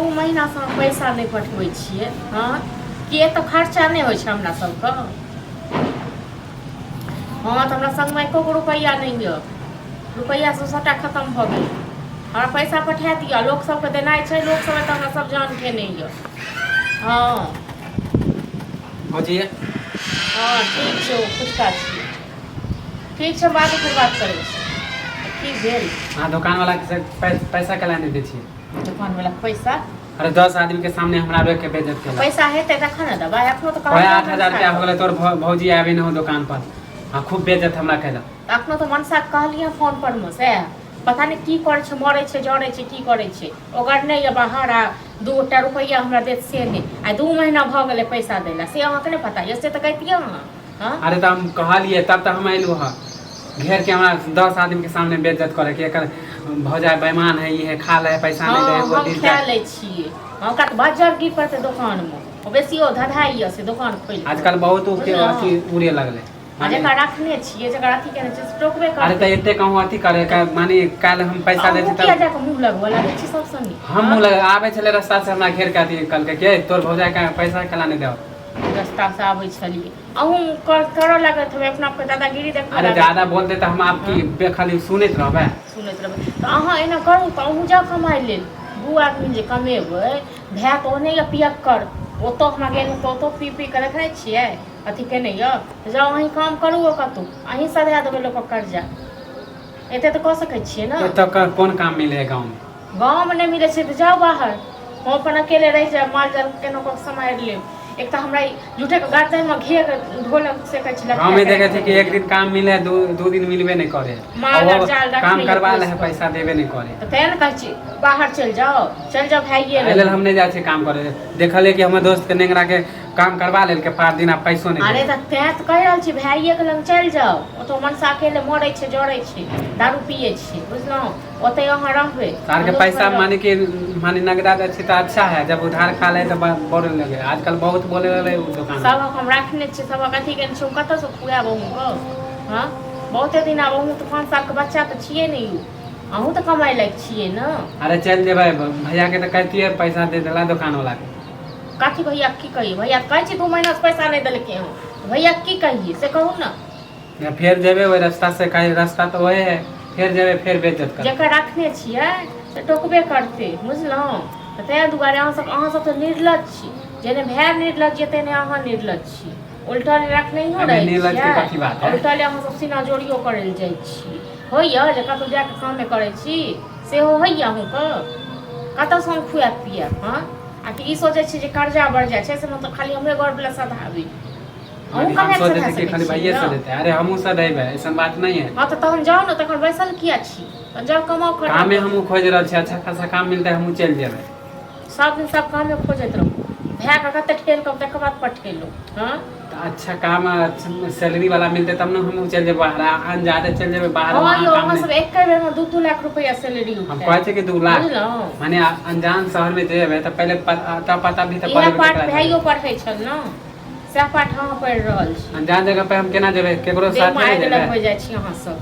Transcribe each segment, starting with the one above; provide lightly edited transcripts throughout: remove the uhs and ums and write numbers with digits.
2 महीना से हम पैसा नहीं पठबै छियै। हाँ के तो खर्चा नहीं होइ छै हमरा सबके। हाँ तो हमरा संग में एको गो रुपया नहीं है, रुपया से सबटा खत्म भ गेल। हमरा पैसा पठा दिअ, लोक सबके देनाइ छै, लोक सब तऽ हमरा सब जान के नहीं है। हाँ बुझिए हाँ ठीक छै, खुशका छियै। ठीक छै, बाद में फिर बात करै छी। की भेल? हाँ दुकान वाला से पैसा केला नहीं दै छियै? दुकान वाला पैसा? अरे 10 आदमी के सामने हमरा रोक के बेइज्जत केला। पैसा हेतै तखन न देबै, एखनो तो 8000 रुपया हो गेलै, तोर भौजी आबे न हो दुकान पर। हाँ खूब बेइज्जत हमरा केला। एखनो तो मनसा कहलियै फोन पर में से पता नहीं की करे छै, मरे छै, जड़े छै, की करे छै। ओकर नहीं है बाहर आ 2 रुपया हमरा देत से नहीं। आ 2 महीना भ गेलै पैसा दैला, से अहाँ के नहीं पता ये? से तो कहतियै अहाँ। हां अरे तो हम कहलिए तब तो हम आइलू हां घेर के हमरा 10 आदमी के सामने बेइज्जत करे के। एकर भौजाई बेईमान है, ये है, खा ले पैसा नहीं दे। वो हम खा ले छियै, हम का बाजार की पड़ते दुकान में ओ बेसियो धधाई से दुकान खोल। आजकल बहुत के अथी उड़े लगले। अरे का रखने छियै, जकरा अथी केने छै स्टॉकवे कर। अरे त एते कहूं अथी करे का माने काल हम पैसा दे छी त जाके मुंह लगवा लागै छी सब संगी। हम मुंह लग आवे छले रास्ता से हमरा घेर के अथी कल के तोर भौजाई का पैसा केला नहीं देओ। रास्ता से आबै छलिए अहूँ कर लागत हवे अपना आपके दादागिरी देख। अरे ज्यादा बोल दे त हम आपकी खाली सुनत रहबे। त अहाँ एना करू त अहूँ जा कमाई लेल। 2 आदमी जे कमेबै भै तो नहीं या पियक कर ओ तो हमरा गेल तो पी के रखने छियै अथी के नहीं य। जाओ अहीं काम करू ओ कतू अहीं सधा देबै लोक कर्जा। एते तो कह सकै छियै ना। तो कौन काम मिले गांव में? गांव में नहीं मिले छै त जाओ बाहर। हम अपन अकेले रह जाए, माल जाल केनो को समय ले। एक तो हमरा झूठे के गार्डन में घेर ढोलक से कह छिला। हम देखे थे कि एक दिन काम मिले, 2 दिन मिलबे नहीं करे। माल जाल काम करवा ले पैसा देबे नहीं करे। तो तेन कह छी बाहर चल जाओ भाइये ले। हम नहीं जाए छे काम करे। देखले कि हमर दोस्त के नेंगरा के काम करवा लेल के 5 दिन पैसो नहीं। अरे त तै त कह रहल छी भाइये के लंग चल जाओ। ओ तो मनसा अकेले मरै छै, जड़ै छै, दारू पिए छै, बुझलौ? ओते अहाँ रहबे सार के पैसा माने नगदा दे छै त अच्छा है। जब उधार खा ले त बोले लगे। आजकल बहुत बोले लगे दुकान सब हम रखने छी, सब कथी के छै कत से खुआ बहु को। हां बहुते दिन आब बहु तो 5 साल के बच्चा त छिए नहीं। अहूँ तो कमाई लायक छिए ना। अरे चल जेबै भैया के त कहतिए पैसा दे देला दुकान वाला के। काठी भैया की कहिए? भैया कहै छी 2 महीना से पैसा नहीं देलके हम, भैया की कहिए से कहू ना। या फिर जेबे ओइ रास्ता से, कहीं रास्ता तो ओए है, फिर जेबे फिर बेइज्जत कर। जेकर रखने छियै से टोकबे करते, बुझलौ? त तै दुआरे अहाँ सब तो निर्लज छी। जेने भै निर्लज जेते ने अहाँ निर्लज छी। उल्टा रखने ही हो रही निर्लज के कथी बात है? उल्टा ले अहाँ सब सीना जोड़ियो करे ल जाय छी। होइया जे कतौ जाके काम करे छी से होइया अहूँ के कतौ से हम खुआ पिया। हां आ कि ई सोचे छी जे कर्जा बढ़ जाय छै से मतलब खाली हमरे घर वाला सधाबी। हम सोचे थे कि खाली भैये से देते। अरे हमहू से देबे, ऐसा बात नहीं है। हां त तहन जाओ न, तखन बैसल किया छी? जाओ कमाओ कर। काम में हमहू खोज रहल छी, अच्छा खासा काम मिलते हमहू चल जेबे। सब दिन सब काम में खोजत रहू। भै के कते ठेल के तक बाद पठेलो। हां अच्छा काम सैलरी वाला मिलते तब न हमहू चल जेबे बाहर। अन ज्यादा चल जेबे बाहर। हां यो हम सब एक बेर में 2-2 लाख रुपया सैलरी उठा। हम कहै छै कि 2 लाख माने अनजान शहर में जेबे त पहले पता भी त पड़े। पाठ भाइयो पढ़ै छल न, से पाठ हम पढ़ रहल छी। अनजान जगह पे हम केना जेबे? केकरो साथ में जेबे? लगबै जाय छी अहाँ सब,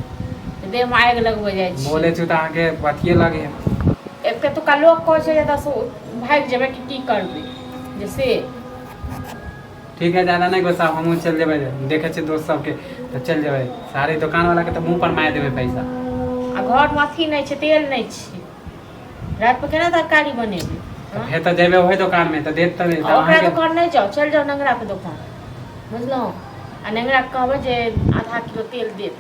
देह में आग लगबै जाय छी। बोले छु त आके बतिये लगे। एक तो का लोग कहै छै जे 10 भाग जेबे कि की करबे जैसे। ठीक है ज्यादा नहीं गुस्सा, हमहू चल जेबे। देखे छी दोस्त सबके तो चल जेबे। सारे दुकान वाला के तो मुंह पर मार देबे पैसा। आ घर में अथी नहीं छै, तेल नहीं छै, रात में केना तरकारी बनेबे? फिर तो जेबे वही दुकान में तो देत तबे। ओकरा दुकान नहीं जाओ, चल जाओ नंगरा के दुकान, बुझलो? आ नंगरा कहबे जे आधा किलो तेल देत।